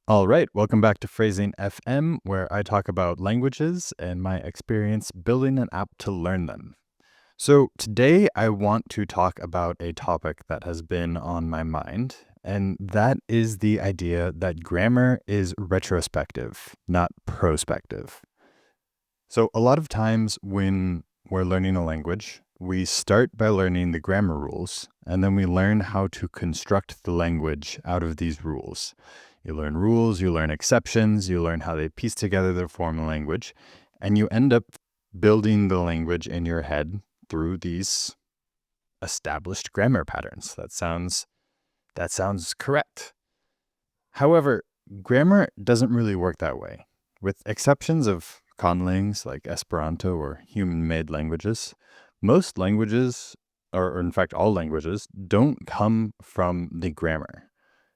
All right, welcome back to Phrasing FM, where I talk about languages and my experience building an app to learn them. So, today I want to talk about a topic that has been on my mind, and that is the idea that grammar is retrospective, not prospective. So, a lot of times when we're learning a language, we start by learning the grammar rules, and then we learn how to construct the language out of these rules. You learn rules, you learn exceptions, you learn how they piece together to form a language, and you end up building the language in your head through these established grammar patterns. That sounds correct. However, grammar doesn't really work that way. With exceptions of conlangs like Esperanto or human-made languages, most languages, or in fact all languages, don't come from the grammar.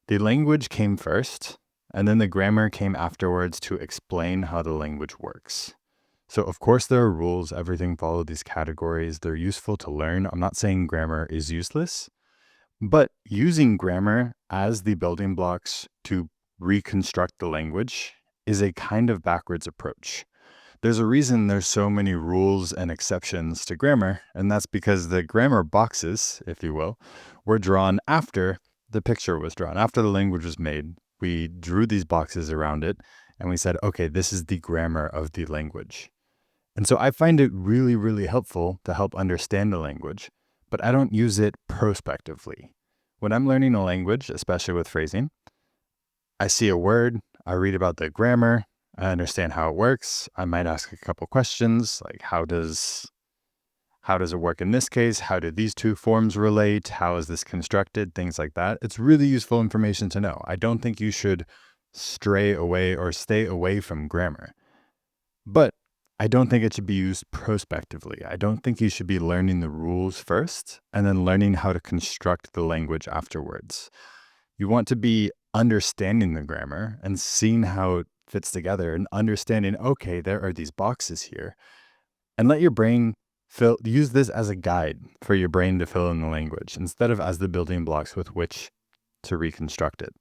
The language came first, and then the grammar came afterwards to explain how the language works. So, of course, there are rules. Everything follows these categories. They're useful to learn. I'm not saying grammar is useless, but using grammar as the building blocks to reconstruct the language is a kind of backwards approach. There's a reason there's so many rules and exceptions to grammar, and that's because the grammar boxes, if you will, were drawn after the picture was drawn, after the language was made. We drew these boxes around it, and we said, okay, this is the grammar of the language. And so I find it really, really helpful to help understand the language, but I don't use it prospectively. When I'm learning a language, especially with phrasing, I see a word, I read about the grammar, I understand how it works. I might ask a couple questions like how does it work in this case? How do these two forms relate? How is this constructed? Things like that. It's really useful information to know. I don't think you should stray away or stay away from grammar. But I don't think it should be used prospectively. I don't think you should be learning the rules first and then learning how to construct the language afterwards. You want to be understanding the grammar and seeing how it fits together and understanding, okay, there are these boxes here. And let your brain use this as a guide for your brain to fill in the language instead of as the building blocks with which to reconstruct it.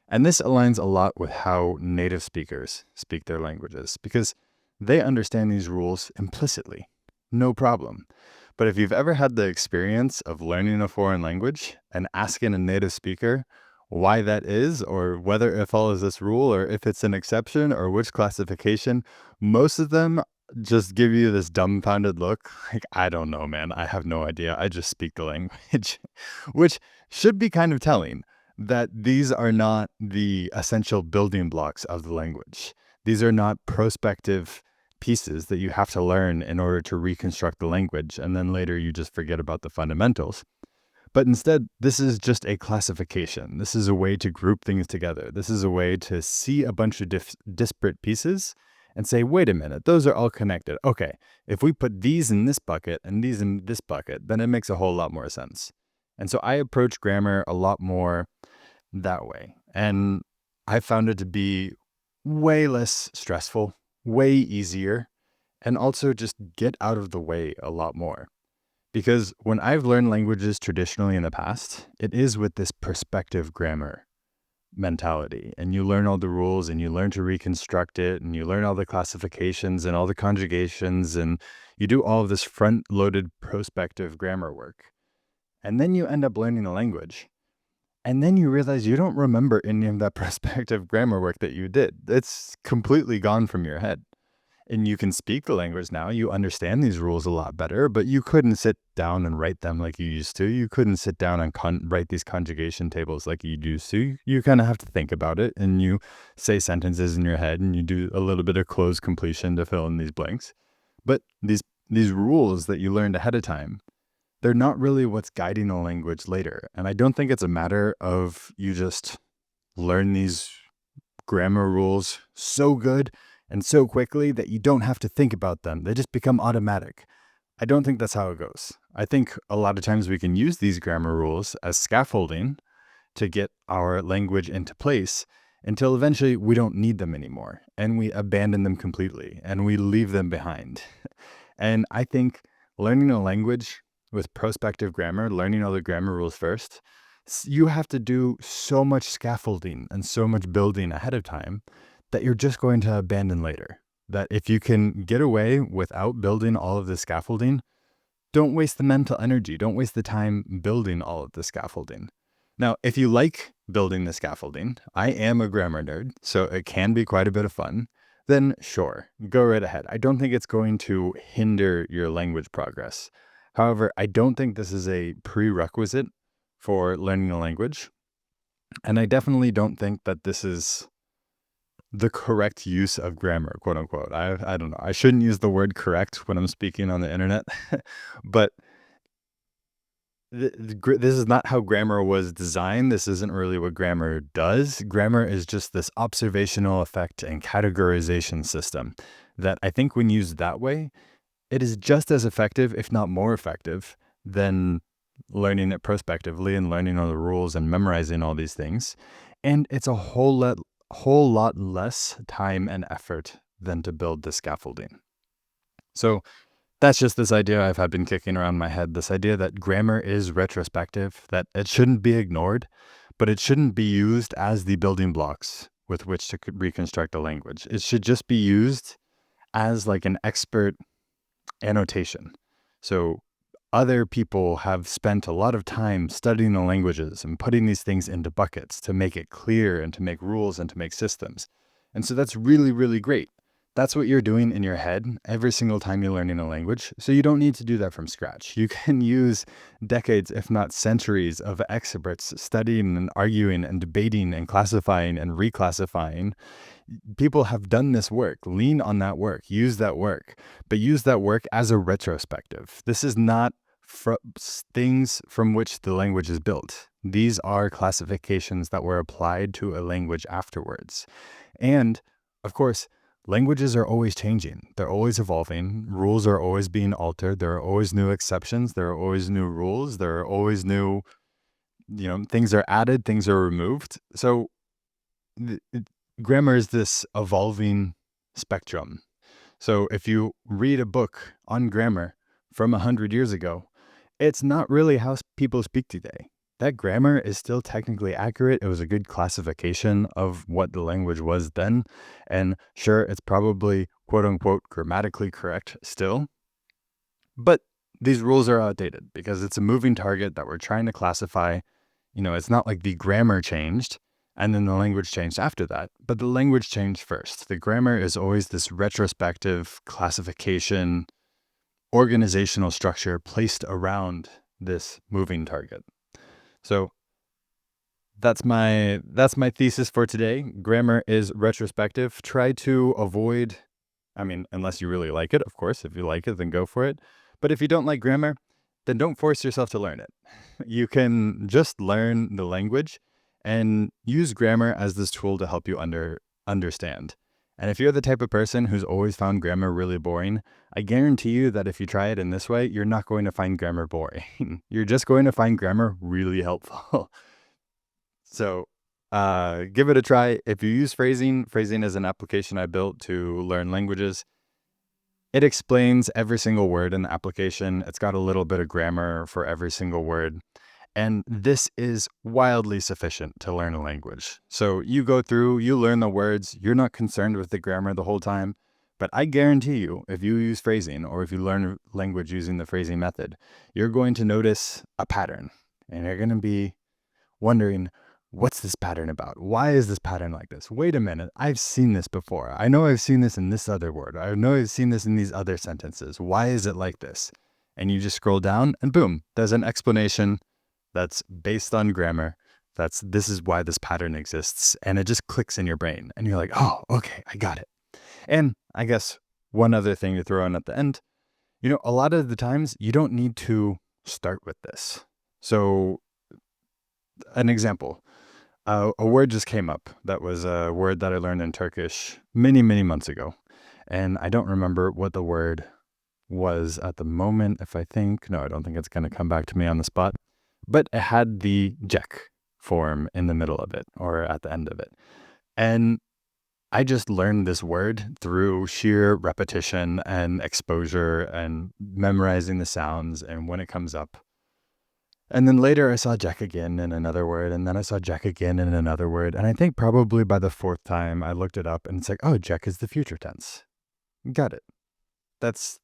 And this aligns a lot with how native speakers speak their languages because they understand these rules implicitly. No problem. But if you've ever had the experience of learning a foreign language and asking a native speaker why that is, or whether it follows this rule, or if it's an exception, or which classification, most of them just give you this dumbfounded look. Like, I don't know, man. I have no idea. I just speak the language, which should be kind of telling that these are not the essential building blocks of the language. These are not prospective pieces that you have to learn in order to reconstruct the language, and then later you just forget about the fundamentals. But instead, this is just a classification. This is a way to group things together. This is a way to see a bunch of disparate pieces and say, wait a minute, those are all connected. Okay, if we put these in this bucket and these in this bucket, then it makes a whole lot more sense. And so I approach grammar a lot more that way. And I found it to be way less stressful, way easier, and also just get out of the way a lot more. Because when I've learned languages traditionally in the past, it is with this perspective grammar mentality. And you learn all the rules and you learn to reconstruct it and you learn all the classifications and all the conjugations and you do all of this front-loaded prospective grammar work. And then you end up learning a language. And then you realize you don't remember any of that prospective grammar work that you did. It's completely gone from your head. And you can speak the language now. You understand these rules a lot better, but you couldn't sit down and write them like you used to. You couldn't sit down and write these conjugation tables like you used to. You kind of have to think about it, and you say sentences in your head, and you do a little bit of close completion to fill in these blanks. But these rules that you learned ahead of time, they're not really what's guiding the language later. And I don't think it's a matter of you just learn these grammar rules so good and so quickly that you don't have to think about them. They just become automatic. I don't think that's how it goes. I think a lot of times we can use these grammar rules as scaffolding to get our language into place until eventually we don't need them anymore and we abandon them completely and we leave them behind. And I think learning a language with prospective grammar, learning all the grammar rules first, You have to do so much scaffolding and so much building ahead of time that you're just going to abandon later. That if you can get away without building all of the scaffolding, don't waste the mental energy. Don't waste the time building all of the scaffolding. Now, if you like building the scaffolding, I am a grammar nerd, so it can be quite a bit of fun, then sure, go right ahead. I don't think it's going to hinder your language progress. However, I don't think this is a prerequisite for learning a language. And I definitely don't think that this is the correct use of grammar, quote unquote. I don't know. I shouldn't use the word correct when I'm speaking on the internet, but this is not how grammar was designed. This isn't really what grammar does. Grammar is just this observational effect and categorization system that I think when used that way, it is just as effective, if not more effective, than learning it prospectively and learning all the rules and memorizing all these things. And it's a whole lot less time and effort than to build the scaffolding. So that's just this idea I've been kicking around my head, this idea that grammar is retrospective, that it shouldn't be ignored, but it shouldn't be used as the building blocks with which to reconstruct a language. It should just be used as like an expert annotation. So other people have spent a lot of time studying the languages and putting these things into buckets to make it clear and to make rules and to make systems. And so that's really, really great. That's what you're doing in your head every single time you're learning a language. So you don't need to do that from scratch. You can use decades, if not centuries, of experts studying and arguing and debating and classifying and reclassifying. People have done this work. Lean on that work. Use that work. But use that work as a retrospective. This is not things from which the language is built. These are classifications that were applied to a language afterwards. And, of course, languages are always changing. They're always evolving. Rules are always being altered. There are always new exceptions. There are always new rules. There are always new, things are added, things are removed. So grammar is this evolving spectrum. So if you read a book on grammar from 100 years ago, it's not really how people speak today. That grammar is still technically accurate. It was a good classification of what the language was then. And sure, it's probably quote unquote grammatically correct still. But these rules are outdated because it's a moving target that we're trying to classify. It's not like the grammar changed and then the language changed after that, but the language changed first. The grammar is always this retrospective classification, organizational structure placed around this moving target. So that's my thesis for today. Grammar is retrospective. Try to avoid, unless you really like it, of course. If you like it, then go for it. But if you don't like grammar, then don't force yourself to learn it. You can just learn the language and use grammar as this tool to help you understand. And if you're the type of person who's always found grammar really boring, I guarantee you that if you try it in this way, you're not going to find grammar boring. You're just going to find grammar really helpful. So give it a try. If you use phrasing is an application I built to learn languages. It explains every single word in the application. It's got a little bit of grammar for every single word. And this is wildly sufficient to learn a language. So you go through, you learn the words, you're not concerned with the grammar the whole time. But I guarantee you, if you use phrasing or if you learn language using the phrasing method, you're going to notice a pattern. And you're going to be wondering, what's this pattern about? Why is this pattern like this? Wait a minute, I've seen this before. I know I've seen this in this other word. I know I've seen this in these other sentences. Why is it like this? And you just scroll down and boom, there's an explanation that's based on grammar. This is why this pattern exists. And it just clicks in your brain. And you're like, oh, okay, I got it. And I guess one other thing to throw in at the end, a lot of the times you don't need to start with this. So an example, a word just came up. That was a word that I learned in Turkish many, many months ago. And I don't remember what the word was at the moment. I don't think it's going to come back to me on the spot. But it had the jek form in the middle of it or at the end of it. And I just learned this word through sheer repetition and exposure and memorizing the sounds. And when it comes up, And then later I saw Jack again in another word, and then I saw Jack again in another word. And I think probably by the fourth time I looked it up and it's like, oh, Jack is the future tense. Got it. That's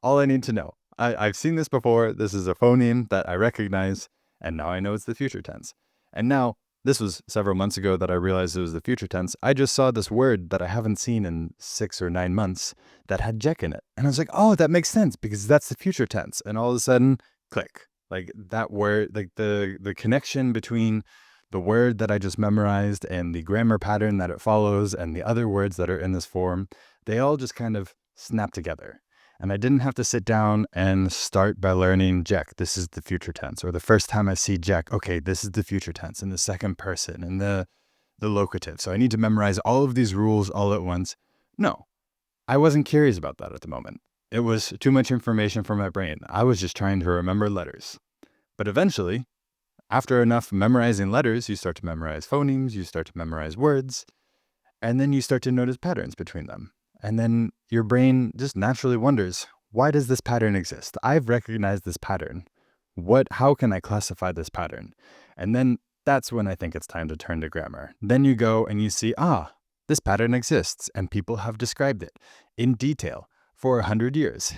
all I need to know. I've seen this before. This is a phoneme that I recognize, and now I know it's the future tense. And now, this was several months ago that I realized it was the future tense. I just saw this word that I haven't seen in 6 or 9 months that had Jack in it. And I was like, oh, that makes sense because that's the future tense. And all of a sudden, click. Like that word, like the connection between the word that I just memorized and the grammar pattern that it follows and the other words that are in this form, they all just kind of snap together. And I didn't have to sit down and start by learning Jack, this is the future tense. Or the first time I see Jack, okay, this is the future tense in the second person and the locative. So I need to memorize all of these rules all at once. No, I wasn't curious about that at the moment. It was too much information for my brain. I was just trying to remember letters. But eventually, after enough memorizing letters, you start to memorize phonemes, you start to memorize words, and then you start to notice patterns between them. And then your brain just naturally wonders, why does this pattern exist? I've recognized this pattern. How can I classify this pattern? And then that's when I think it's time to turn to grammar. Then you go and you see, this pattern exists and people have described it in detail for 100 years.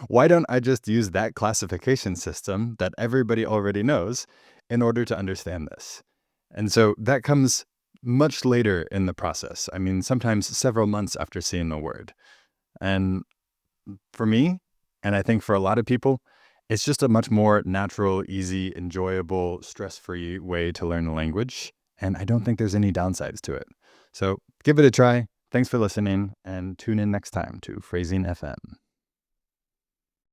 Why don't I just use that classification system that everybody already knows in order to understand this? And so that comes much later in the process. I mean, sometimes several months after seeing the word. And for me, and I think for a lot of people, it's just a much more natural, easy, enjoyable, stress-free way to learn a language. And I don't think there's any downsides to it. So give it a try. Thanks for listening, and tune in next time to Phrasing FM.